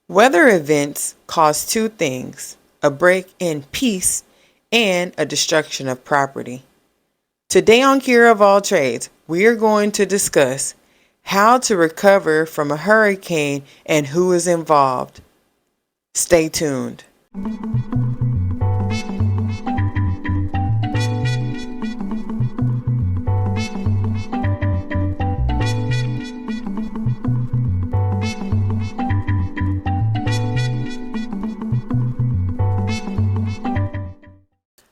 Weather events cause two things: a break in peace and a destruction of property. Today on Cure of All Trades, we are going to discuss how to recover from a hurricane and who is involved. Stay tuned.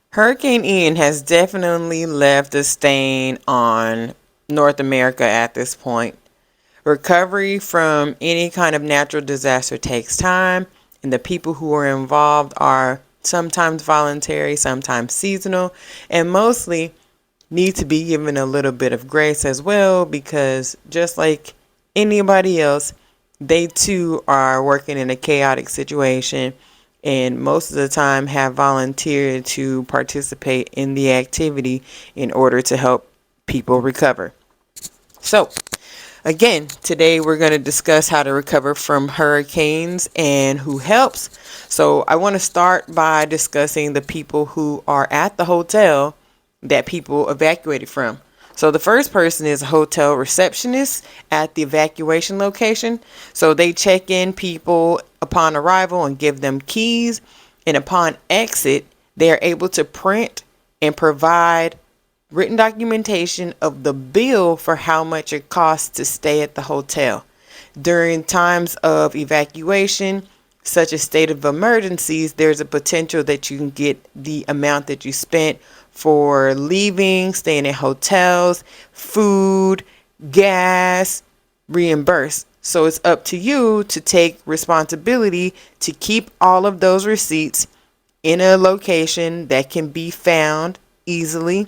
Hurricane Ian has definitely left a stain on North America at this point. Recovery from any kind of natural disaster takes time, and the people who are involved are sometimes voluntary, sometimes seasonal, and mostly need to be given a little bit of grace as well, because just like anybody else, they too are working in a chaotic situation, and most of the time have volunteered to participate in the activity in order to help people recover. So again, today we're going to discuss how to recover from hurricanes and who helps. So I want to start by discussing the people who are at the hotel that people evacuated from. So the first person is a hotel receptionist at the evacuation location. So they check in people upon arrival and give them keys. And upon exit, they are able to print and provide written documentation of the bill for how much it costs to stay at the hotel. During times of evacuation, such as state of emergencies, there's a potential that you can get the amount that you spent for leaving, staying in hotels, food, gas, reimbursed. So it's up to you to take responsibility to keep all of those receipts in a location that can be found easily.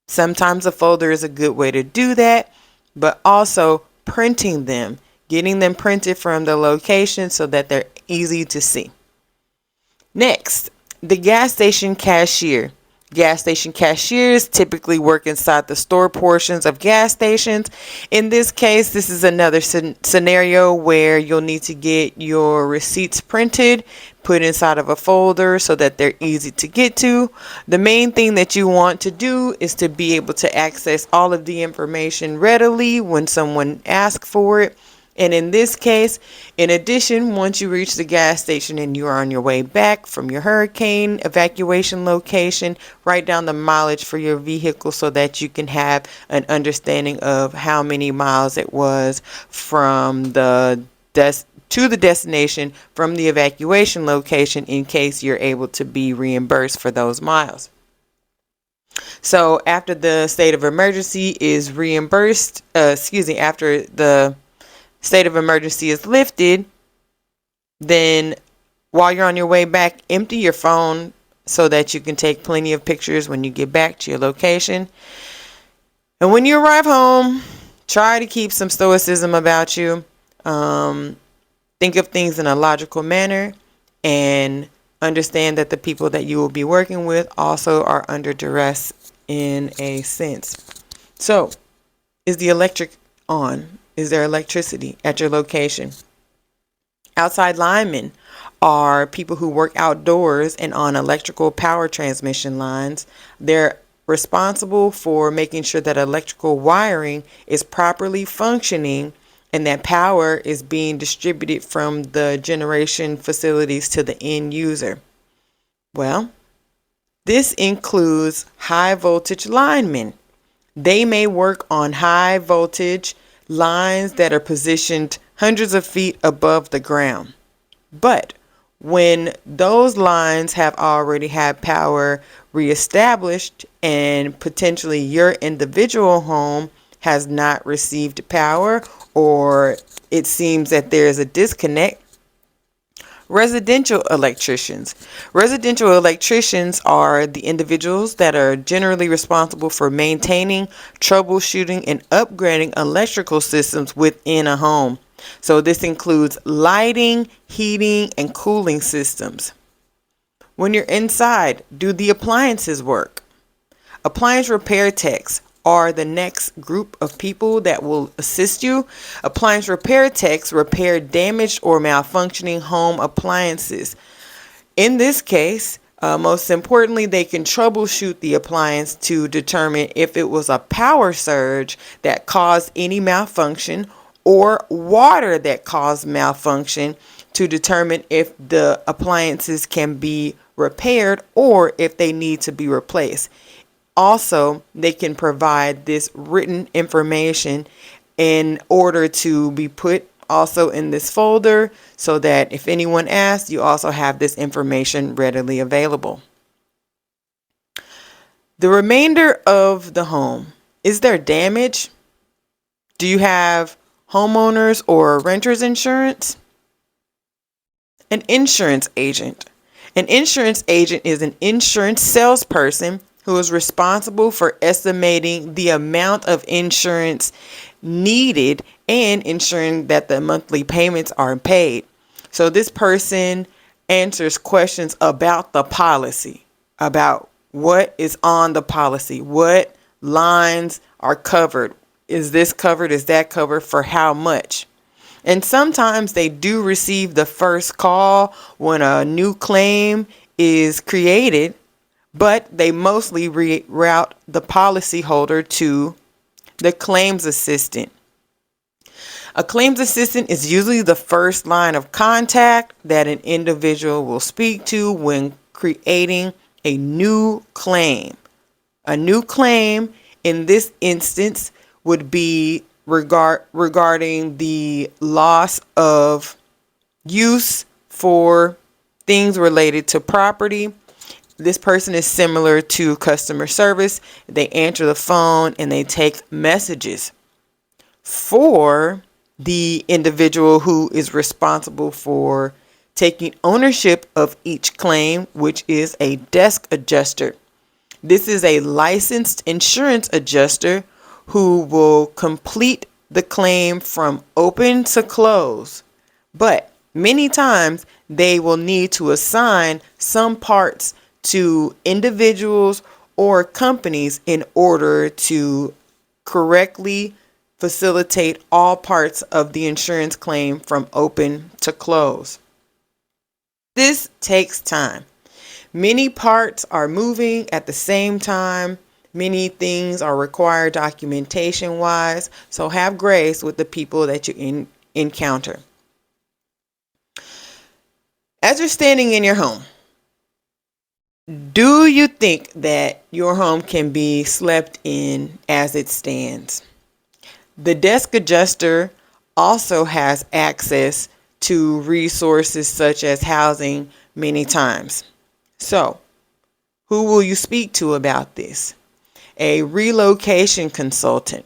Sometimes a folder is a good way to do that, but also printing them, getting them printed from the location so that they're easy to see. Next, the gas station cashier. Gas station cashiers typically work inside the store portions of gas stations. In this case, this is another scenario where you'll need to get your receipts printed, put inside of a folder so that they're easy to get to. The main thing that you want to do is to be able to access all of the information readily when someone asks for it. And in this case, in addition, once you reach the gas station and you are on your way back from your hurricane evacuation location, write down the mileage for your vehicle so that you can have an understanding of how many miles it was from to the destination from the evacuation location, in case you're able to be reimbursed for those miles. So after the state of emergency is reimbursed, after the state of emergency is lifted, then while you're on your way back, empty your phone so that you can take plenty of pictures when you get back to your location. And when you arrive home, try to keep some stoicism about you. Think of things in a logical manner and understand that the people that you will be working with also are under duress in a sense. So, is the electric on? Is there electricity at your location? Outside linemen are people who work outdoors and on electrical power transmission lines. They're responsible for making sure that electrical wiring is properly functioning and that power is being distributed from the generation facilities to the end user. Well, this includes high voltage linemen. They may work on high voltage lines that are positioned hundreds of feet above the ground. But when those lines have already had power reestablished and potentially your individual home has not received power, or it seems that there is a disconnect, residential electricians. Residential electricians are the individuals that are generally responsible for maintaining, troubleshooting, and upgrading electrical systems within a home. So this includes lighting, heating, and cooling systems. When you're inside, do the appliances work? Appliance repair techs are the next group of people that will assist you. Appliance repair techs repair damaged or malfunctioning home appliances. In this case, most importantly, they can troubleshoot the appliance to determine if it was a power surge that caused any malfunction or water that caused malfunction to determine if the appliances can be repaired or if they need to be replaced. Also, they can provide this written information in order to be put also in this folder so that if anyone asks, you also have this information readily available. The remainder of the home. Is there damage? Do you have homeowners or renters insurance? An insurance agent. An insurance agent is an insurance salesperson who is responsible for estimating the amount of insurance needed and ensuring that the monthly payments are paid. So this person answers questions about the policy, about what is on the policy, what lines are covered. Is this covered? Is that covered? For how much? And sometimes they do receive the first call when a new claim is created, but they mostly reroute the policyholder to the claims assistant. A claims assistant is usually the first line of contact that an individual will speak to when creating a new claim. A new claim in this instance would be regarding the loss of use for things related to property. This person is similar to customer service. They answer the phone and they take messages for the individual who is responsible for taking ownership of each claim, which is a desk adjuster. This is a licensed insurance adjuster who will complete the claim from open to close. But many times they will need to assign some parts to individuals or companies in order to correctly facilitate all parts of the insurance claim from open to close. This takes time. Many parts are moving at the same time. Many things are required documentation wise, so have grace with the people that you encounter. As you're standing in your home, do you think that your home can be slept in as it stands? The desk adjuster also has access to resources such as housing many times. So, who will you speak to about this? A relocation consultant.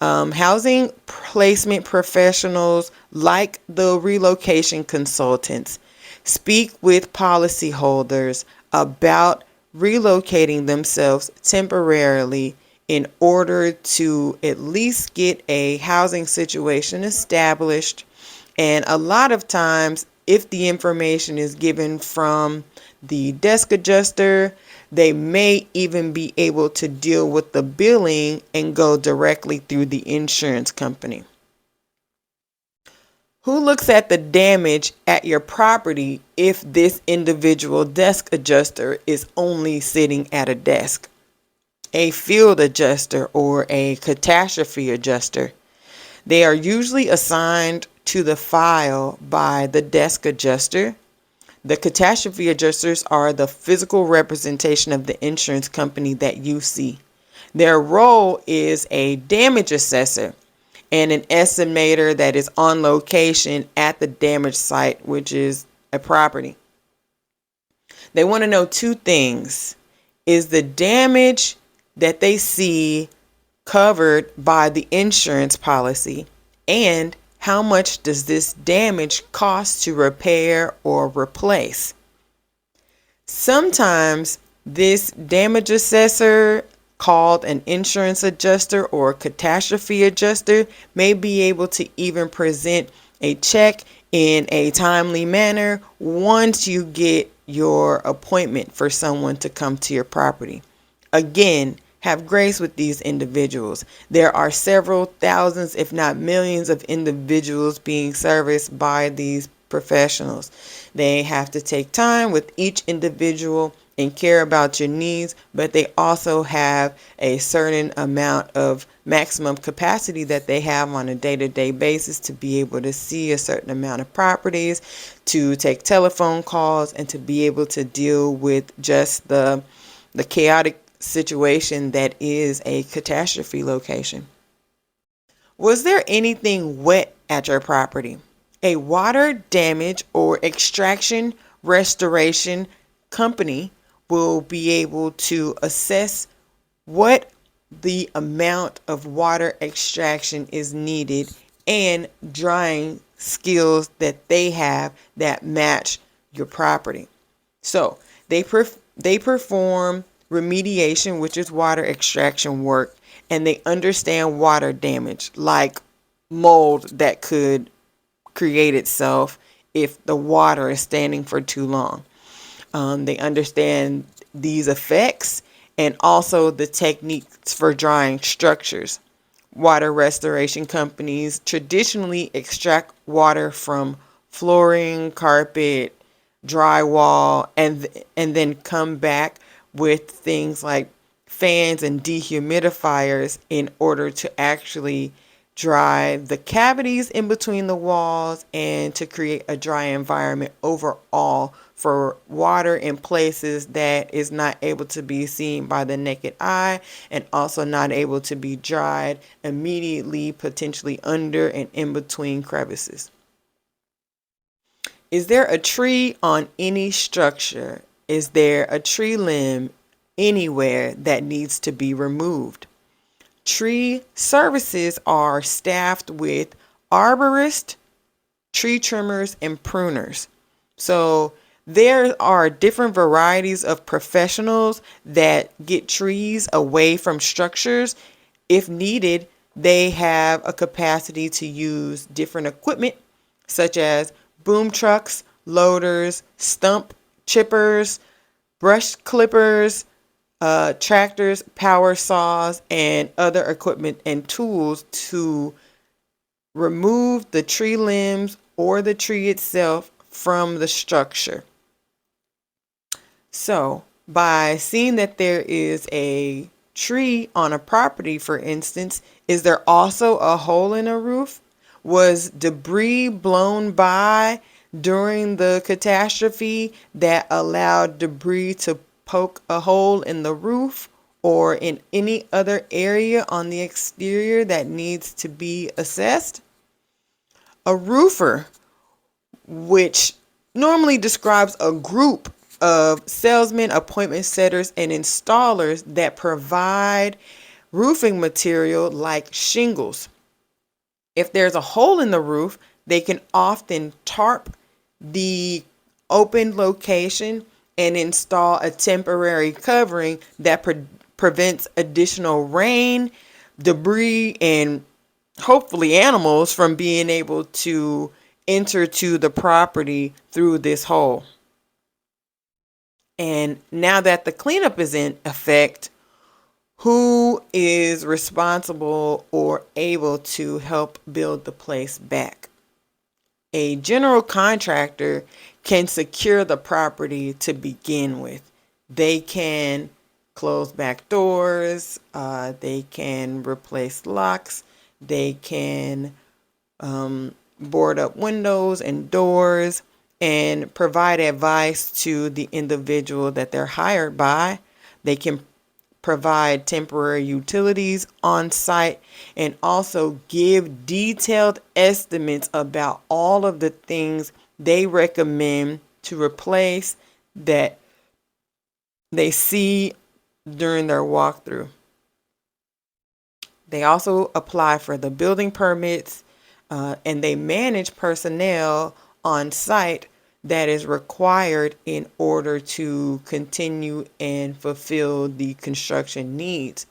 Housing placement professionals like the relocation consultants speak with policyholders about relocating themselves temporarily in order to at least get a housing situation established. And a lot of times, if the information is given from the desk adjuster, they may even be able to deal with the billing and go directly through the insurance company. Who looks at the damage at your property if this individual desk adjuster is only sitting at a desk? A field adjuster or a catastrophe adjuster. They are usually assigned to the file by the desk adjuster. The catastrophe adjusters are the physical representation of the insurance company that you see. Their role is a damage assessor and an estimator that is on location at the damage site, which is a property. They want to know two things. Is the damage that they see covered by the insurance policy, and how much does this damage cost to repair or replace? Sometimes this damage assessor, called an insurance adjuster or catastrophe adjuster, may be able to even present a check in a timely manner once you get your appointment for someone to come to your property. Again, Have grace with these individuals. There are several thousands, if not millions, of individuals being serviced by these professionals. They have to take time with each individual and care about your needs, but they also have a certain amount of maximum capacity that they have on a day-to-day basis to be able to see a certain amount of properties, to take telephone calls, and to be able to deal with just the chaotic situation that is a catastrophe location. Was there anything wet at your property? A water damage or extraction restoration company will be able to assess what the amount of water extraction is needed and drying skills that they have that match your property. So they perform remediation, which is water extraction work, and they understand water damage, like mold that could create itself if the water is standing for too long. They understand these effects and also the techniques for drying structures. Water restoration companies traditionally extract water from flooring, carpet, drywall, and then come back with things like fans and dehumidifiers in order to actually dry the cavities in between the walls and to create a dry environment overall for water in places that is not able to be seen by the naked eye and also not able to be dried immediately, potentially under and in between crevices. Is there a tree on any structure? Is there a tree limb anywhere that needs to be removed? Tree services are staffed with arborists, tree trimmers, and pruners. So there are different varieties of professionals that get trees away from structures. If needed, they have a capacity to use different equipment such as boom trucks, loaders, stump chippers, brush clippers, tractors, power saws, and other equipment and tools to remove the tree limbs or the tree itself from the structure. So, by seeing that there is a tree on a property, for instance, is there also a hole in a roof? Was debris blown by during the catastrophe that allowed debris to poke a hole in the roof or in any other area on the exterior that needs to be assessed? A roofer, which normally describes a group of salesmen, appointment setters, and installers that provide roofing material like shingles. If there's a hole in the roof, they can often tarp the open location and install a temporary covering that prevents additional rain, debris, and hopefully animals from being able to enter to the property through this hole. And now that the cleanup is in effect, who is responsible or able to help build the place back? A general contractor can secure the property to begin with. They can close back doors, they can replace locks, they can board up windows and doors, and provide advice to the individual that they're hired by. They can provide temporary utilities on site and also give detailed estimates about all of the things they recommend to replace that they see during their walkthrough. They also apply for the building permits and they manage personnel on site that is required in order to continue and fulfill the construction needs.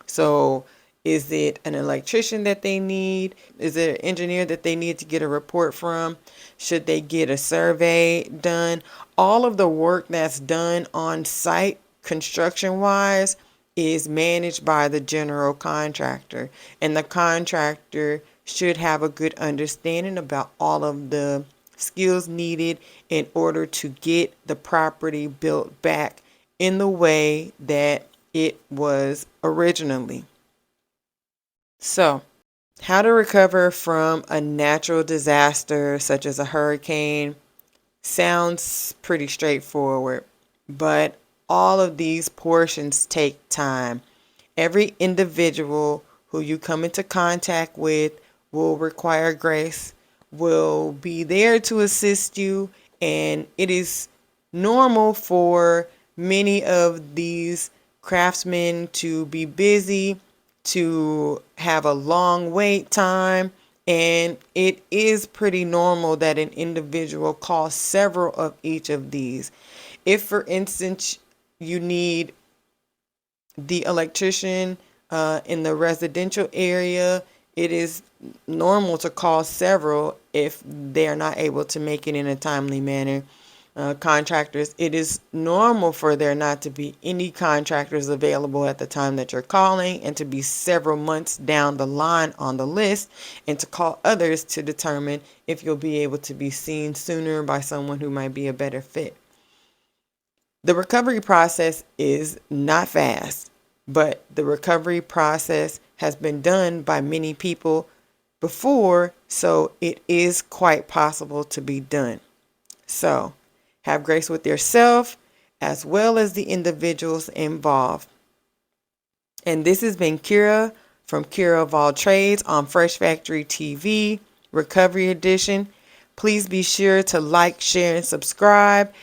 So is it an electrician that they need? Is it an engineer that they need to get a report from? Should they get a survey done? All of the work that's done on site construction wise is managed by the general contractor, and the contractor should have a good understanding about all of the skills needed in order to get the property built back in the way that it was originally. So, how to recover from a natural disaster such as a hurricane sounds pretty straightforward, but all of these portions take time. Every individual who you come into contact with will require grace, will be there to assist you, and it is normal for many of these craftsmen to be busy, to have a long wait time, and it is pretty normal that an individual calls several of each of these. If, for instance, you need the electrician in the residential area, it is normal to call several if they are not able to make it in a timely manner. Contractors, it is normal for there not to be any contractors available at the time that you're calling, and to be several months down the line on the list, and to call others to determine if you'll be able to be seen sooner by someone who might be a better fit. The recovery process is not fast, but the recovery process has been done by many people before, so it is quite possible to be done. So, have grace with yourself as well as the individuals involved. And this has been Kira from Kira of All Trades on Fresh Factory TV, Recovery Edition. Please be sure to like, share, and subscribe.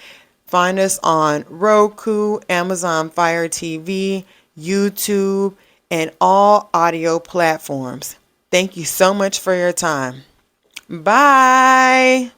Find us on Roku, Amazon Fire TV, YouTube, and all audio platforms. Thank you so much for your time. Bye.